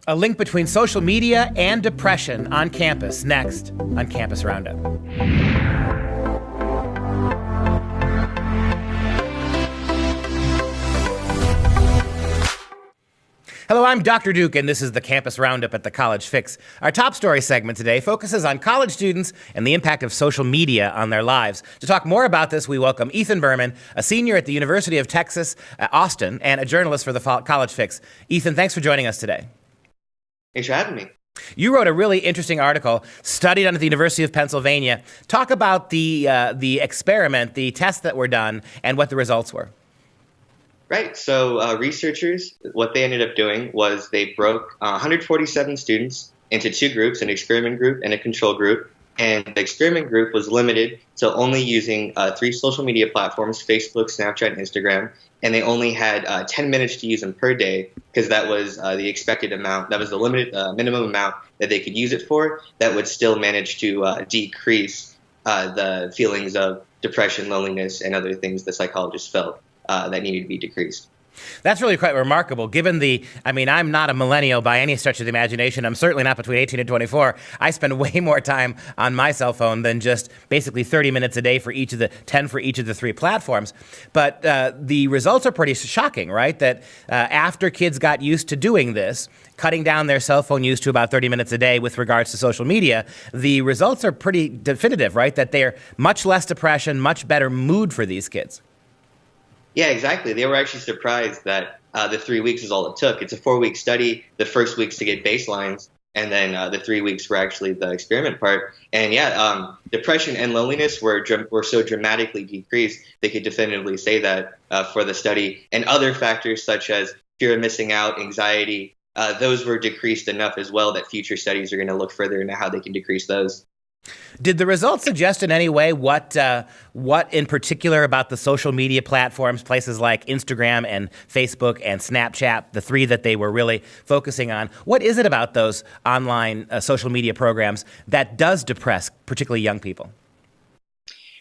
A link between social media and depression on campus, next on Campus Roundup. Hello, I'm Dr. Duke, and this is the Campus Roundup at TheCollegeFix. Our top story segment today focuses on college students and the impact of social media on their lives. To talk more about this, we welcome Ethan Berman, a senior at the University of Texas at Austin and a journalist for the-CollegeFix. Ethan, thanks for joining us today. Thanks for having me. You wrote a really interesting article, studied under the University of Pennsylvania. Talk about the experiment, the tests that were done, and what the results were. Right. So researchers, what they ended up doing was they broke 147 students into two groups, an experiment group and a control group. And the experiment group was limited to only using three social media platforms, Facebook, Snapchat, and Instagram. And they only had 10 minutes to use them per day because that was the expected amount. That was the limited minimum amount that they could use it for that would still manage to decrease the feelings of depression, loneliness, and other things the psychologists felt that needed to be decreased. That's really quite remarkable, given I'm not a millennial by any stretch of the imagination. I'm certainly not between 18 and 24. I spend way more time on my cell phone than just basically 30 minutes a day for 10 for each of the three platforms. But the results are pretty shocking, right? That after kids got used to doing this, cutting down their cell phone use to about 30 minutes a day with regards to social media, the results are pretty definitive, right? That they're much less depression, much better mood for these kids. Yeah, exactly. They were actually surprised that the 3 weeks is all it took. It's a 4-week study. The first week's to get baselines, and then the 3 weeks were actually the experiment part. And depression and loneliness were so dramatically decreased. They could definitively say that for the study. And other factors such as fear of missing out, anxiety, those were decreased enough as well that future studies are going to look further into how they can decrease those. Did the results suggest in any way what in particular about the social media platforms, places like Instagram and Facebook and Snapchat, the three that they were really focusing on, what is it about those online social media programs that does depress particularly young people?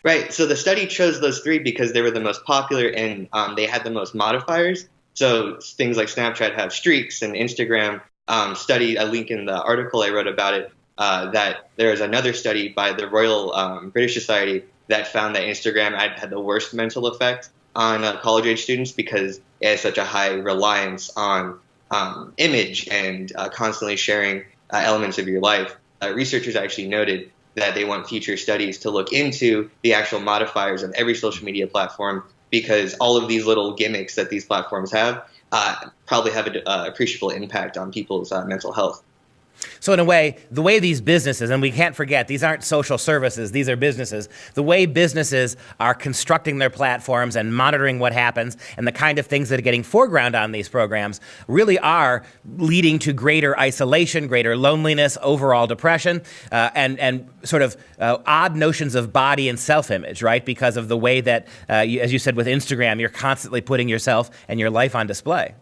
Right. So the study chose those three because they were the most popular and they had the most modifiers. So things like Snapchat have streaks, and Instagram study, a link in the article I wrote about it, that there is another study by the Royal British Society that found that Instagram had the worst mental effect on college-age students because it has such a high reliance on image and constantly sharing elements of your life. Researchers actually noted that they want future studies to look into the actual modifiers of every social media platform because all of these little gimmicks that these platforms have probably have an appreciable impact on people's mental health. So in a way, the way these businesses, and we can't forget, these aren't social services, these are businesses, the way businesses are constructing their platforms and monitoring what happens and the kind of things that are getting foreground on these programs really are leading to greater isolation, greater loneliness, overall depression, and sort of odd notions of body and self-image, right? Because of the way that, as you said with Instagram, you're constantly putting yourself and your life on display.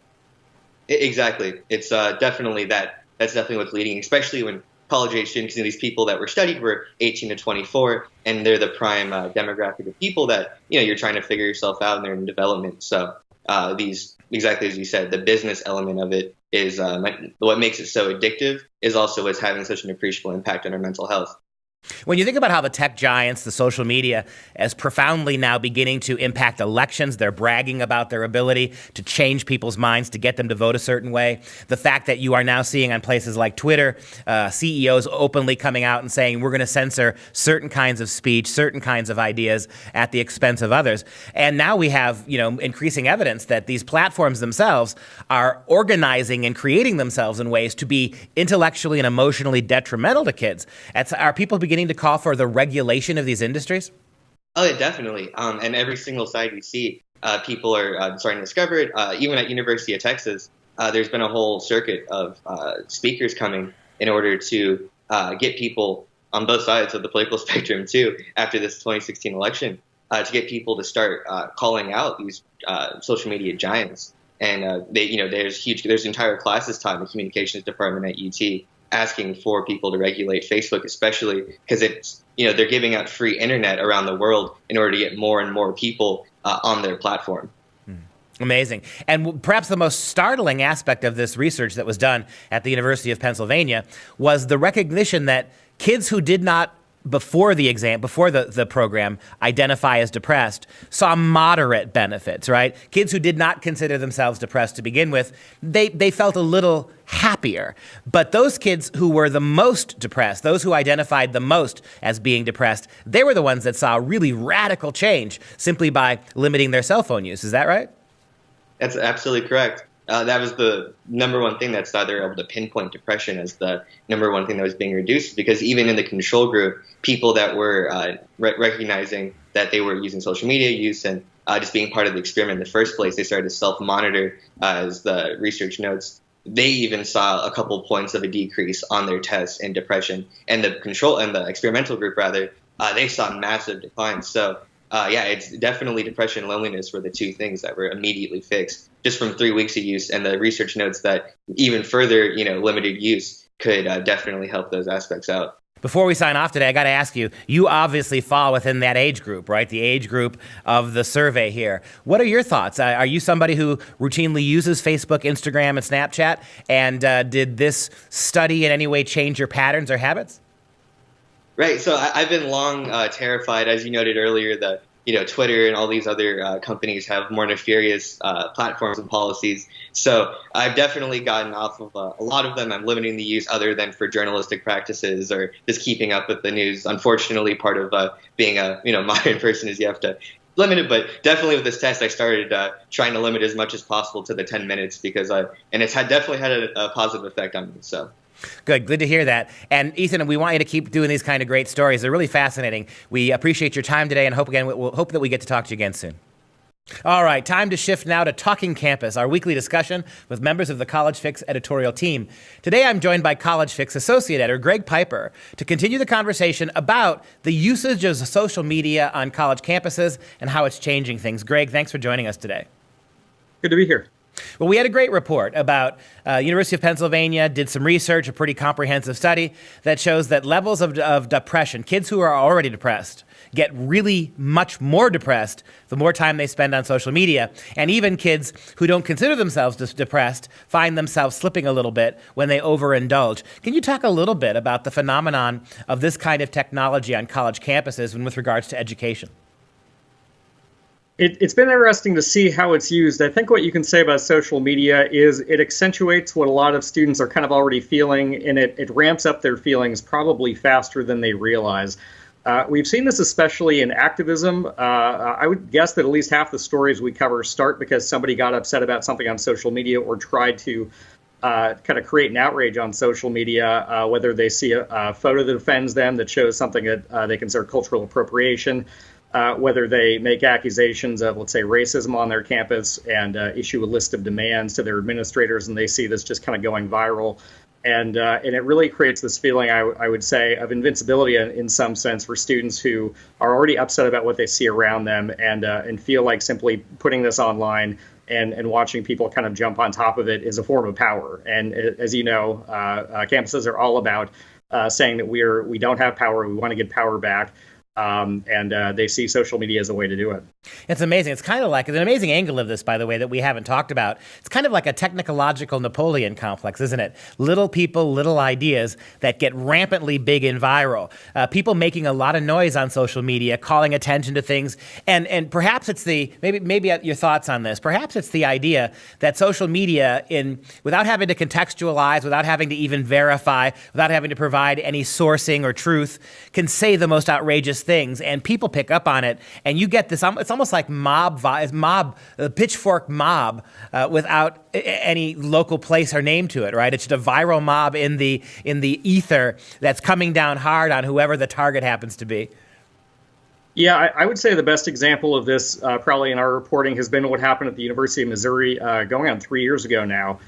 Exactly. It's definitely that. That's definitely what's leading, especially when college-age students and these people that were studied were 18 to 24, and they're the prime demographic of people that, you're trying to figure yourself out and they're in development. So these, exactly as you said, the business element of it is what makes it so addictive is also what's having such an appreciable impact on our mental health. When you think about how the tech giants, the social media, is profoundly now beginning to impact elections, they're bragging about their ability to change people's minds, to get them to vote a certain way. The fact that you are now seeing on places like Twitter, CEOs openly coming out and saying we're going to censor certain kinds of speech, certain kinds of ideas at the expense of others. And now we have, increasing evidence that these platforms themselves are organizing and creating themselves in ways to be intellectually and emotionally detrimental to kids. Are people beginning to call for the regulation of these industries? Oh, yeah, definitely. And every single side you see, people are starting to discover it. Even at University of Texas, there's been a whole circuit of speakers coming in order to get people on both sides of the political spectrum, too, after this 2016 election, to get people to start calling out these social media giants. And there's entire classes taught in the communications department at UT asking for people to regulate Facebook, especially because it's, they're giving out free internet around the world in order to get more and more people on their platform. Amazing. And perhaps the most startling aspect of this research that was done at the University of Pennsylvania was the recognition that kids who did not, before the program, identify as depressed, saw moderate benefits, right? Kids who did not consider themselves depressed to begin with, they felt a little happier. But those kids who were the most depressed, those who identified the most as being depressed, they were the ones that saw really radical change simply by limiting their cell phone use. Is that right? That's absolutely correct. That was the number one thing that they were able to pinpoint depression as the number one thing that was being reduced, because even in the control group, people that were recognizing that they were using social media use and just being part of the experiment in the first place, they started to self-monitor, as the research notes. They even saw a couple points of a decrease on their tests in depression, and the experimental group rather, they saw massive declines. So yeah, it's definitely depression and loneliness were the two things that were immediately fixed just from 3 weeks of use. And the research notes that even further, limited use could definitely help those aspects out. Before we sign off today, I got to ask you, you obviously fall within that age group, right? The age group of the survey here. What are your thoughts? Are you somebody who routinely uses Facebook, Instagram, and Snapchat? And did this study in any way change your patterns or habits? Right. So I've been long terrified, as you noted earlier, that Twitter and all these other companies have more nefarious platforms and policies. So I've definitely gotten off of a lot of them. I'm limiting the use other than for journalistic practices or just keeping up with the news. Unfortunately, part of being a modern person is you have to limit it. But definitely with this test, I started trying to limit as much as possible to the 10 minutes because it's definitely had a positive effect on me. So. Good to hear that. And Ethan, we want you to keep doing these kind of great stories. They're really fascinating. We appreciate your time today and we'll hope that we get to talk to you again soon. All right, time to shift now to Talking Campus, our weekly discussion with members of the CollegeFix editorial team. Today I'm joined by CollegeFix Associate Editor Greg Piper to continue the conversation about the usage of social media on college campuses and how it's changing things. Greg, thanks for joining us today. Good to be here. Well, we had a great report about University of Pennsylvania did some research, a pretty comprehensive study that shows that levels of depression, kids who are already depressed, get really much more depressed the more time they spend on social media. And even kids who don't consider themselves depressed find themselves slipping a little bit when they overindulge. Can you talk a little bit about the phenomenon of this kind of technology on college campuses and with regards to education? It's been interesting to see how it's used. I think what you can say about social media is it accentuates what a lot of students are kind of already feeling, and it ramps up their feelings probably faster than they realize. We've seen this especially in activism. I would guess that at least half the stories we cover start because somebody got upset about something on social media or tried to kind of create an outrage on social media, whether they see a photo that offends them that shows something that they consider cultural appropriation, whether they make accusations of, let's say, racism on their campus and issue a list of demands to their administrators, and they see this just kind of going viral. And it really creates this feeling, I would say, of invincibility in some sense for students who are already upset about what they see around them and feel like simply putting this online and watching people kind of jump on top of it is a form of power. And as you know, campuses are all about saying that we don't have power, we want to get power back. And they see social media as a way to do it. It's amazing. It's kind of like an amazing angle of this, by the way, that we haven't talked about. It's kind of like a technological Napoleon complex, isn't it? Little people, little ideas that get rampantly big and viral. People making a lot of noise on social media, calling attention to things. And perhaps it's maybe your thoughts on this. Perhaps it's the idea that social media, without having to contextualize, without having to even verify, without having to provide any sourcing or truth, can say the most outrageous things, and people pick up on it, and you get this. It's almost like pitchfork mob, without any local place or name to it, right? It's just a viral mob in the ether that's coming down hard on whoever the target happens to be. Yeah, I would say the best example of this, probably in our reporting, has been what happened at the University of Missouri going on 3 years ago now.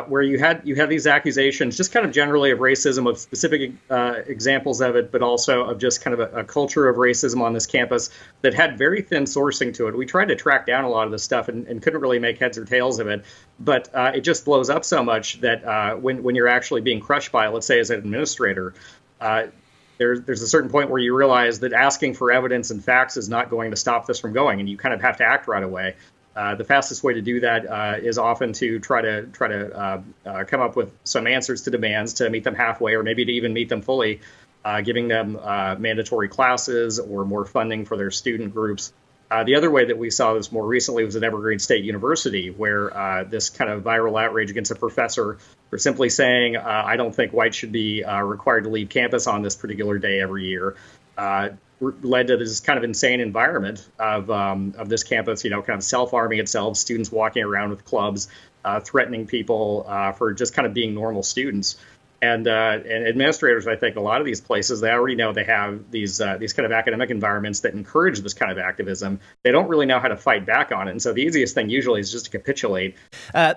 Where you had these accusations, just kind of generally of racism, of specific examples of it, but also of just kind of a culture of racism on this campus that had very thin sourcing to it. We tried to track down a lot of this stuff and couldn't really make heads or tails of it, but it just blows up so much that when you're actually being crushed by it, let's say as an administrator, there's a certain point where you realize that asking for evidence and facts is not going to stop this from going, and you kind of have to act right away. The fastest way to do that is often to try to come up with some answers to demands to meet them halfway, or maybe to even meet them fully, giving them mandatory classes or more funding for their student groups. The other way that we saw this more recently was at Evergreen State University, where this kind of viral outrage against a professor for simply saying, I don't think whites should be required to leave campus on this particular day every year, led to this kind of insane environment of this campus, kind of self-arming itself, students walking around with clubs, threatening people for just kind of being normal students. And administrators, I think, a lot of these places, they already know they have these kind of academic environments that encourage this kind of activism. They don't really know how to fight back on it. And so the easiest thing usually is just to capitulate.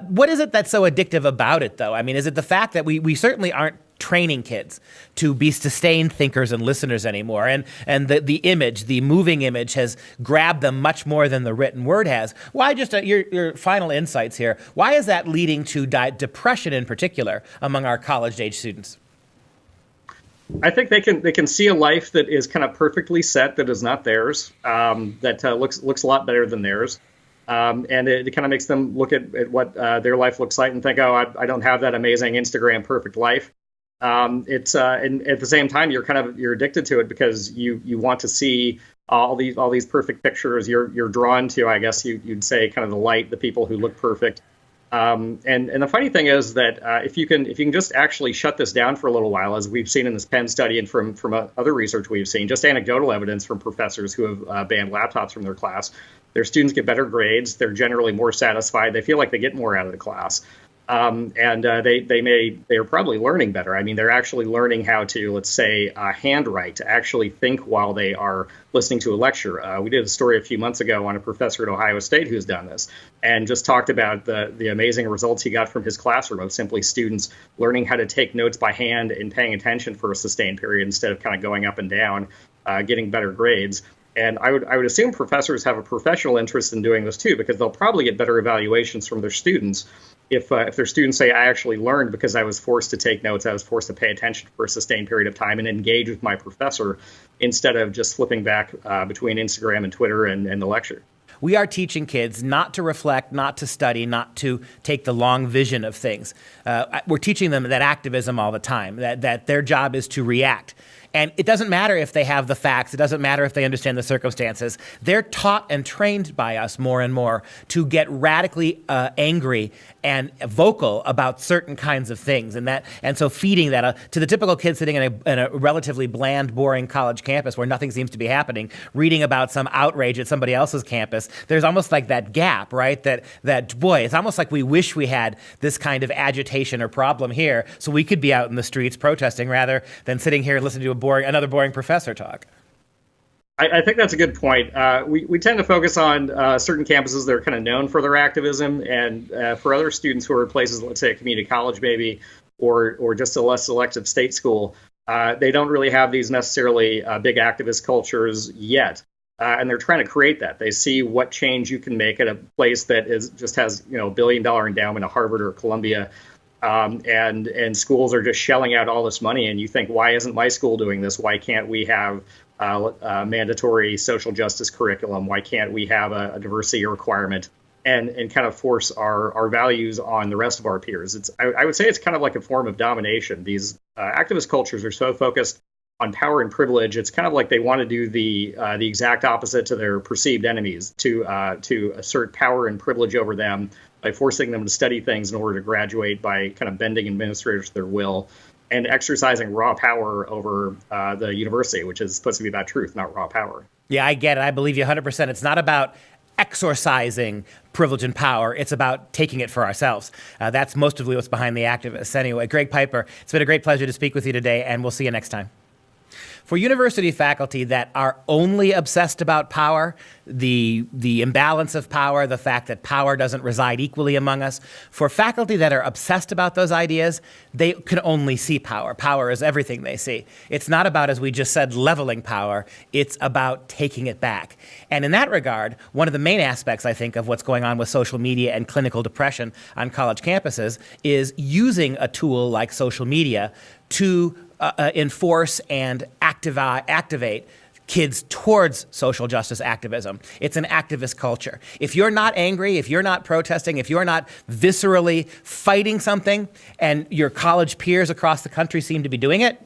What is it that's so addictive about it, though? I mean, is it the fact that we certainly aren't training kids to be sustained thinkers and listeners anymore, and the image, the moving image, has grabbed them much more than the written word has? Why, just your final insights here, why is that leading to depression in particular among our college-age students? I think they can see a life that is kind of perfectly set, that is not theirs, that looks a lot better than theirs. And it kind of makes them look at what their life looks like and think, oh, I don't have that amazing Instagram perfect life. And at the same time, you're addicted to it because you want to see all these perfect pictures. You're drawn to, I guess you'd say, kind of the light, the people who look perfect. And the funny thing is that if you can just actually shut this down for a little while, as we've seen in this Penn study and from other research we've seen, just anecdotal evidence from professors who have banned laptops from their class, their students get better grades. They're generally more satisfied. They feel like they get more out of the class. They're probably learning better. I mean, they're actually learning how to, let's say, handwrite, to actually think while they are listening to a lecture. We did a story a few months ago on a professor at Ohio State who's done this, and just talked about the amazing results he got from his classroom of simply students learning how to take notes by hand and paying attention for a sustained period instead of kind of going up and down, getting better grades. And I would assume professors have a professional interest in doing this too, because they'll probably get better evaluations from their students if their students say, I actually learned because I was forced to take notes, I was forced to pay attention for a sustained period of time and engage with my professor instead of just flipping back between Instagram and Twitter and the lecture. We are teaching kids not to reflect, not to study, not to take the long vision of things. We're teaching them that activism all the time, that their job is to react. And it doesn't matter if they have the facts. It doesn't matter if they understand the circumstances. They're taught and trained by us more and more to get radically angry and vocal about certain kinds of things. And so feeding that to the typical kid sitting in a relatively bland, boring college campus where nothing seems to be happening, reading about some outrage at somebody else's campus, there's almost like that gap, right? That boy, it's almost like we wish we had this kind of agitation or problem here so we could be out in the streets protesting rather than sitting here and listening to another boring professor talk. I think that's a good point. We tend to focus on certain campuses that are kind of known for their activism, and for other students who are places, let's say a community college maybe, or just a less selective state school, they don't really have these necessarily big activist cultures yet. And they're trying to create that. They see what change you can make at a place that just has $1 billion endowment, a Harvard or Columbia, and schools are just shelling out all this money. And you think, why isn't my school doing this? Why can't we have mandatory social justice curriculum? Why can't we have a diversity requirement and kind of force our values on the rest of our peers? I would say it's kind of like a form of domination. These activist cultures are so focused on power and privilege. It's kind of like they want to do the exact opposite to their perceived enemies, to assert power and privilege over them by forcing them to study things in order to graduate, by kind of bending administrators to their will, and exercising raw power over the university, which is supposed to be about truth, not raw power. Yeah, I get it. I believe you 100%. It's not about exorcising privilege and power. It's about taking it for ourselves. That's most of what's behind the activists. Anyway, Greg Piper, it's been a great pleasure to speak with you today, and we'll see you next time. For university faculty that are only obsessed about power, the imbalance of power, the fact that power doesn't reside equally among us, for faculty that are obsessed about those ideas, they can only see power. Power is everything they see. It's not about, as we just said, leveling power. It's about taking it back. And in that regard, one of the main aspects, I think, of what's going on with social media and clinical depression on college campuses is using a tool like social media to enforce and activate kids towards social justice activism. It's an activist culture. If you're not angry, if you're not protesting, if you're not viscerally fighting something, and your college peers across the country seem to be doing it,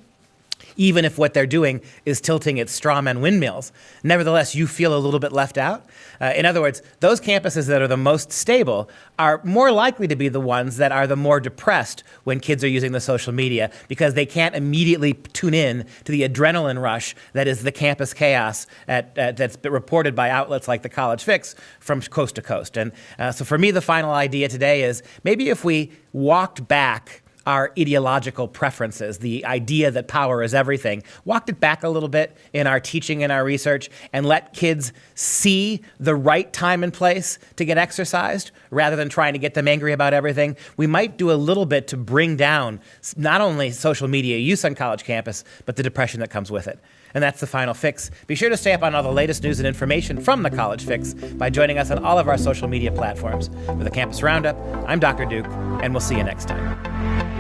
even if what they're doing is tilting its strawman windmills, nevertheless, you feel a little bit left out. In other words, those campuses that are the most stable are more likely to be the ones that are the more depressed when kids are using the social media, because they can't immediately tune in to the adrenaline rush that is the campus chaos that's been reported by outlets like TheCollegeFix from coast to coast. And so for me, the final idea today is maybe if we walked back our ideological preferences, the idea that power is everything, walked it back a little bit in our teaching and our research, and let kids see the right time and place to get exercised rather than trying to get them angry about everything, we might do a little bit to bring down not only social media use on college campus, but the depression that comes with it. And that's the final fix. Be sure to stay up on all the latest news and information from the College Fix by joining us on all of our social media platforms. For the Campus Roundup, I'm Dr. Duke, and we'll see you next time.